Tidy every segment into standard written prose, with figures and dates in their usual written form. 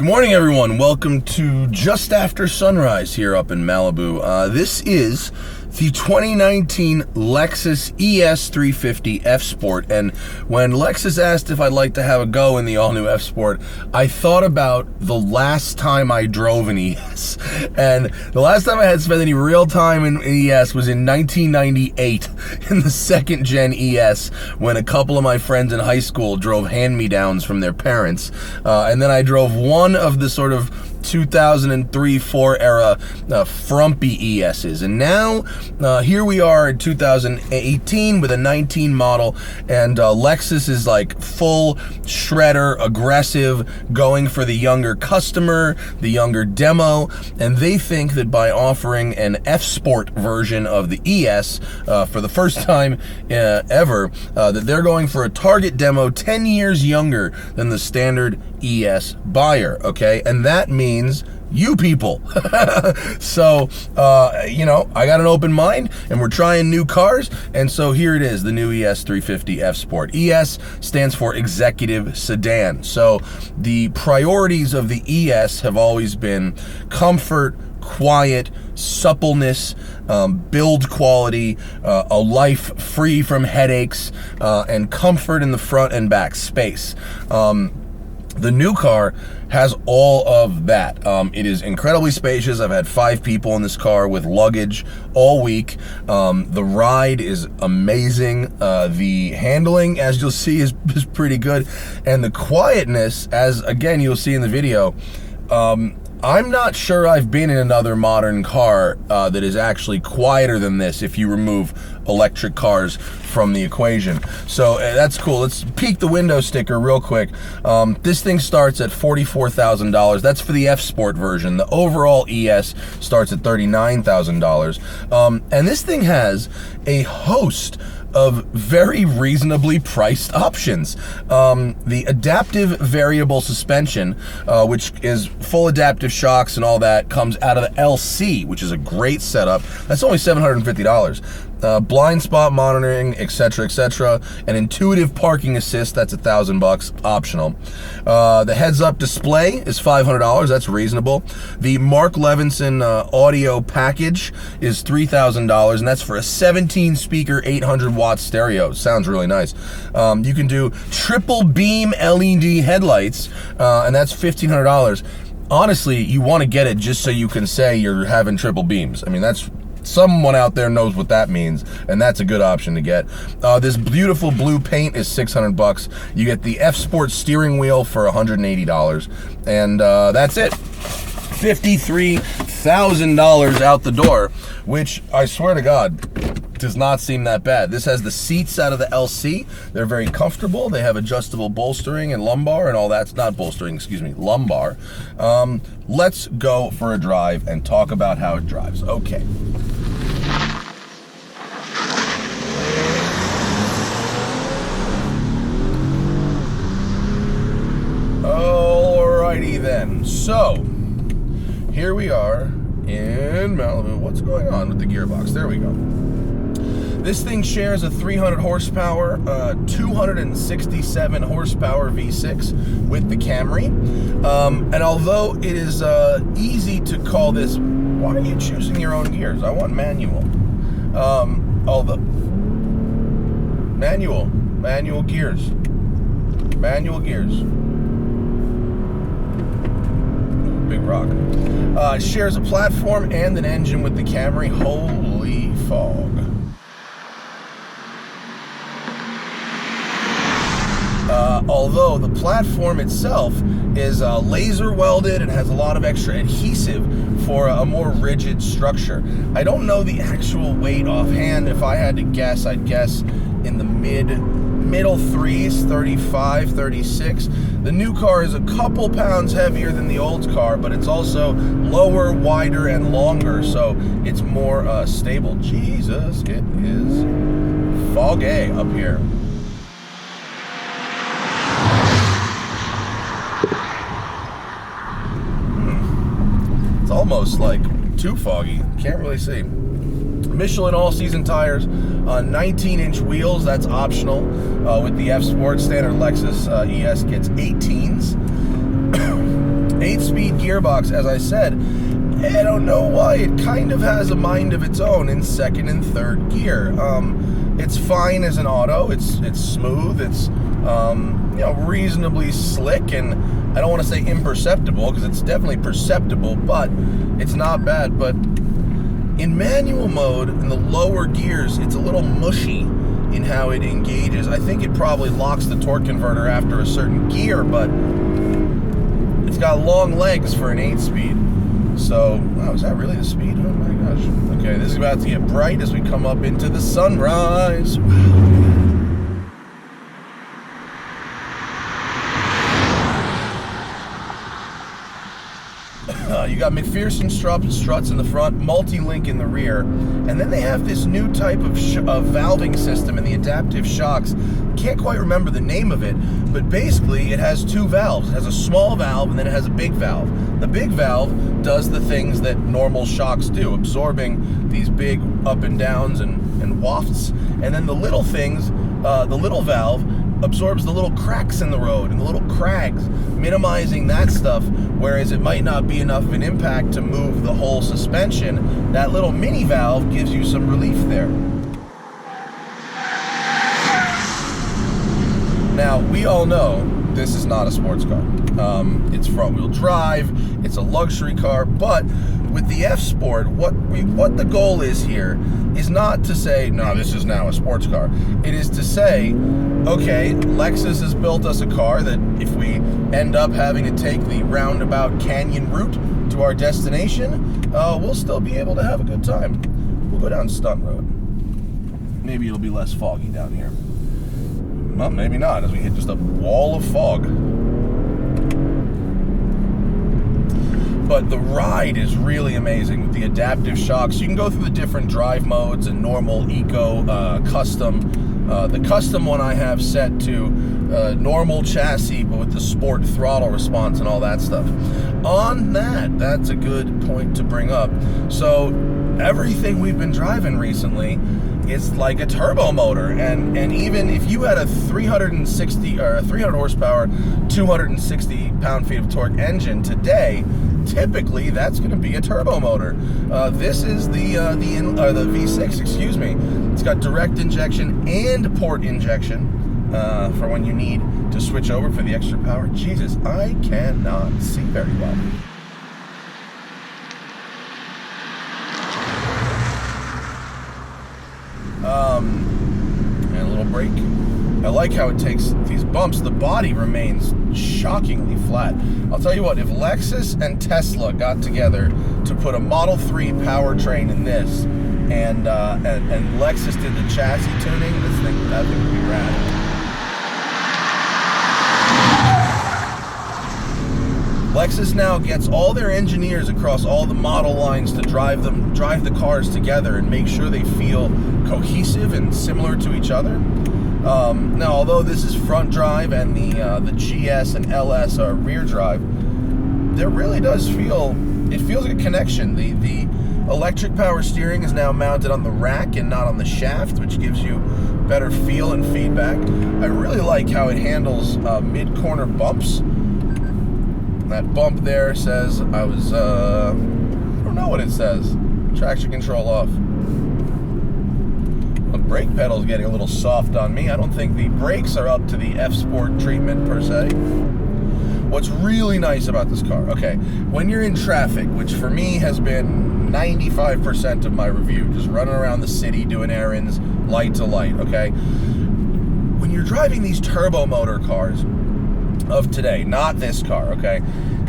Good morning, everyone. Welcome to Just After Sunrise here up in Malibu. This is the 2019 Lexus ES350 F-Sport, and when Lexus asked if I'd like to have a go in the all-new F-Sport, I thought about the last time I drove an ES, and the last time I had spent any real time in ES was in 1998 in the second-gen ES, when a couple of my friends in high school drove hand-me-downs from their parents, and then I drove one of the sort of 2003-4 era frumpy ESs, and now here we are in 2018 with a 19 model, and Lexus is like full shredder, aggressive, going for the younger customer, the younger demo, and they think that by offering an F-Sport version of the ES for the first time ever, that they're going for a target demo 10 years younger than the standard ES buyer, okay? And that means you people. So, you know, I got an open mind, and we're trying new cars, and so here it is, the new ES350 F-Sport. ES stands for Executive Sedan. So the priorities of the ES have always been comfort, quiet, suppleness, build quality, a life free from headaches, and comfort in the front and back space. The new car has all of that. It is incredibly spacious. I've had 5 people in this car with luggage all week. The ride is amazing. The handling, as you'll see, is pretty good. And the quietness, as again you'll see in the video, I'm not sure I've been in another modern car that is actually quieter than this if you remove electric cars from the equation. So that's cool. Let's peek the window sticker real quick. This thing starts at $44,000. That's for the F-Sport version. The overall ES starts at $39,000. And this thing has a host of very reasonably priced options. The adaptive variable suspension, which is full adaptive shocks and all that, comes out of the LC, which is a great setup. That's only $750. Blind spot monitoring, etc., etc. An intuitive parking assist, that's $1,000 optional. The heads-up display is $500. That's reasonable. The Mark Levinson audio package is $3,000, and that's for a 17-speaker, 800-watt stereo. Sounds really nice. You can do triple beam LED headlights, and that's $1,500. Honestly, you want to get it just so you can say you're having triple beams. I mean, that's someone out there knows what that means, and that's a good option to get. This beautiful blue paint is $600. You get the F-Sport steering wheel for $180, and that's it. $53,000 out the door, which I swear to God does not seem that bad. This has the seats out of the LC. They're very comfortable. They have adjustable bolstering and lumbar and all that. Not bolstering, excuse me, lumbar. Let's go for a drive and talk about how it drives. Okay. Alrighty then. So, here we are in Malibu. What's going on with the gearbox? There we go. This thing shares a 300 horsepower, 267 horsepower V6 with the Camry. And although it is easy to call this, why are you choosing your own gears? I want manual. Manual gears. Manual gears. Big rock. It shares a platform and an engine with the Camry. Holy fog. Although the platform itself is laser welded and has a lot of extra adhesive for a more rigid structure. I don't know the actual weight offhand. If I had to guess, I'd guess in the middle threes, 35, 36. The new car is a couple pounds heavier than the old car, but it's also lower, wider, and longer, so it's more stable. Jesus, it is foggy up here. It's almost like too foggy. Can't really see. Michelin all-season tires, 19-inch wheels. That's optional. With the F-Sport, standard Lexus ES gets 18s. 8-speed gearbox, as I said. I don't know why, it kind of has a mind of its own in second and third gear. It's fine as an auto. It's smooth. It's reasonably slick, and I don't want to say imperceptible because it's definitely perceptible, but it's not bad. But in manual mode, in the lower gears, it's a little mushy in how it engages. I think it probably locks the torque converter after a certain gear, but it's got long legs for an 8-speed. So, wow, is that really the speed? Oh my gosh. Okay, this is about to get bright as we come up into the sunrise. You got McPherson struts in the front, multi-link in the rear, and then they have this new type of valving system in the adaptive shocks. Can't quite remember the name of it, but basically it has two valves. It has a small valve and then it has a big valve. The big valve does the things that normal shocks do, absorbing these big up and downs and wafts, and then the little things, the little valve absorbs the little cracks in the road and the little crags, minimizing that stuff, whereas it might not be enough of an impact to move the whole suspension. That little mini valve gives you some relief there. Now, we all know this is not a sports car. It's front-wheel drive, it's a luxury car, but with the F-Sport, what the goal is here is not to say, no, this is now a sports car. It is to say, okay, Lexus has built us a car that if we end up having to take the roundabout canyon route to our destination, we'll still be able to have a good time. We'll go down Stunt Road. Maybe it'll be less foggy down here. Well, maybe not, as we hit just a wall of fog. But the ride is really amazing with the adaptive shocks. You can go through the different drive modes and normal, eco, custom. The custom one I have set to normal chassis, but with the sport throttle response and all that stuff. On that's a good point to bring up. So everything we've been driving recently is like a turbo motor, and even if you had a 360 or a 300 horsepower, 260 pound-feet of torque engine today, typically that's going to be a turbo motor. This is the V6, excuse me. It's got direct injection and port injection for when you need to switch over for the extra power. Jesus, I cannot see very well. And a little brake. I like how it takes these bumps. The body remains shockingly flat. I'll tell you what, if Lexus and Tesla got together to put a Model 3 powertrain in this, and Lexus did the chassis tuning, this thing would be rad. Lexus now gets all their engineers across all the model lines to drive the cars together and make sure they feel cohesive and similar to each other. Now, although this is front drive and the GS and LS are rear drive, there really does feel like a connection. The electric power steering is now mounted on the rack and not on the shaft, which gives you better feel and feedback. I really like how it handles mid-corner bumps. That bump there says I don't know what it says. Traction control off. The brake pedal's getting a little soft on me. I don't think the brakes are up to the F-Sport treatment per se. What's really nice about this car, okay, when you're in traffic, which for me has been 95% of my review, just running around the city doing errands, light to light, okay? When you're driving these turbo motor cars of today, not this car, okay,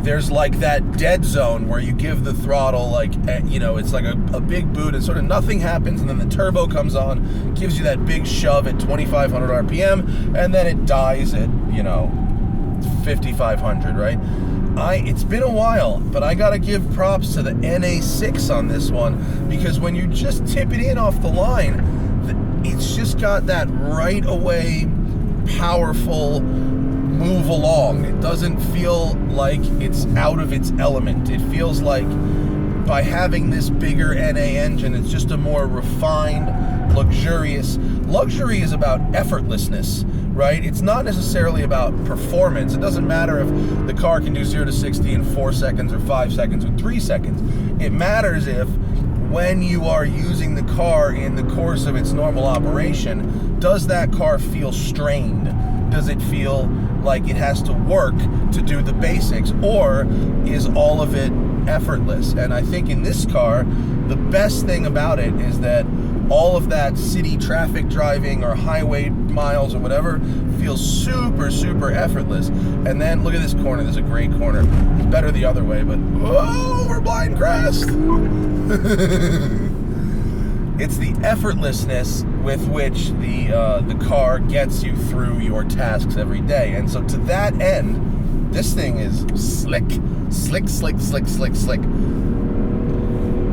there's like that dead zone where you give the throttle, like, it's like a big boot and sort of nothing happens, and then the turbo comes on, gives you that big shove at 2,500 RPM, and then it dies at 5,500, right? It's been a while, but I gotta give props to the NA6 on this one, because when you just tip it in off the line, it's just got that right away powerful move along. It doesn't feel like it's out of its element. It feels like by having this bigger NA engine, it's just a more refined, luxurious, luxury is about effortlessness, right? It's not necessarily about performance. It doesn't matter if the car can do 0 to 60 in 4 seconds or 5 seconds or 3 seconds. It matters if, when you are using the car in the course of its normal operation, does that car feel strained? Does it feel like it has to work to do the basics, or is all of it effortless? And I think in this car, the best thing about it is that all of that city traffic driving or highway miles or whatever feels super, super effortless. And then look at this corner. This is a great corner. It's better the other way, but whoa, we're blind crest. It's the effortlessness with which the car gets you through your tasks every day. And so to that end, this thing is slick. Slick, slick, slick, slick, slick.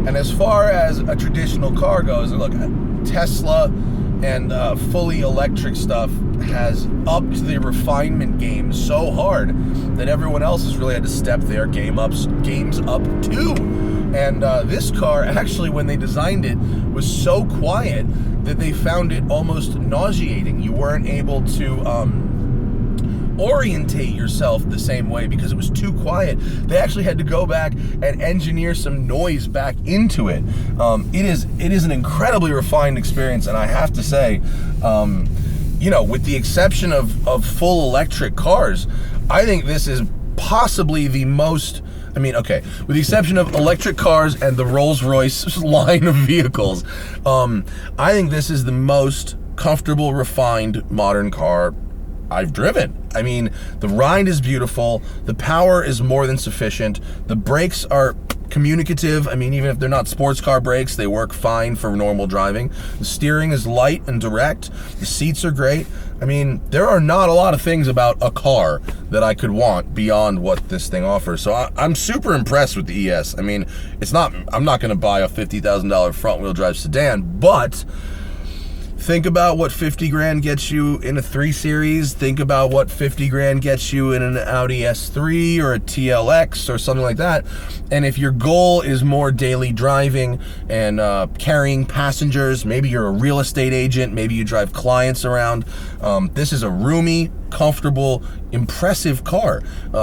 And as far as a traditional car goes, look, Tesla and fully electric stuff has upped the refinement game so hard that everyone else has really had to step their games up too. And this car, actually, when they designed it, was so quiet that they found it almost nauseating. You weren't able to orientate yourself the same way because it was too quiet. They actually had to go back and engineer some noise back into it. It is an incredibly refined experience, and I have to say, you know, with the exception of full electric cars, I think this is possibly the most, I mean, okay, with the exception of electric cars and the Rolls-Royce line of vehicles, I think this is the most comfortable, refined, modern car I've driven. I mean, the ride is beautiful, the power is more than sufficient, the brakes are communicative. I mean, even if they're not sports car brakes, they work fine for normal driving. The steering is light and direct, the seats are great. I mean, there are not a lot of things about a car that I could want beyond what this thing offers. So I'm super impressed with the ES. I mean, I'm not gonna buy a $50,000 front wheel drive sedan, but think about what 50 grand gets you in a 3 Series. Think about what 50 grand gets you in an Audi S3 or a TLX or something like that. And if your goal is more daily driving and carrying passengers, maybe you're a real estate agent, maybe you drive clients around, this is a roomy, comfortable, impressive car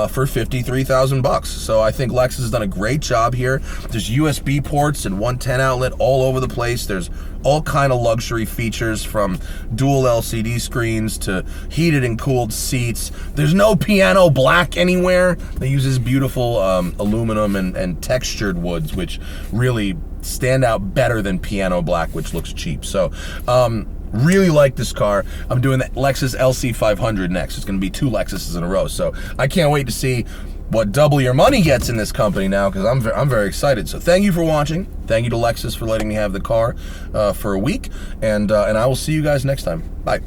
for $53,000. So I think Lexus has done a great job here. There's USB ports and 110 outlet all over the place. There's all kind of luxury features, from dual LCD screens to heated and cooled seats. There's no piano black anywhere. They use this beautiful aluminum and textured woods, which really stand out better than piano black, which looks cheap. So really like this car. I'm doing the Lexus LC500 next. It's going to be 2 Lexuses in a row. So I can't wait to see what double your money gets in this company now, because I'm very excited. So thank you for watching. Thank you to Lexus for letting me have the car for a week, and I will see you guys next time. Bye.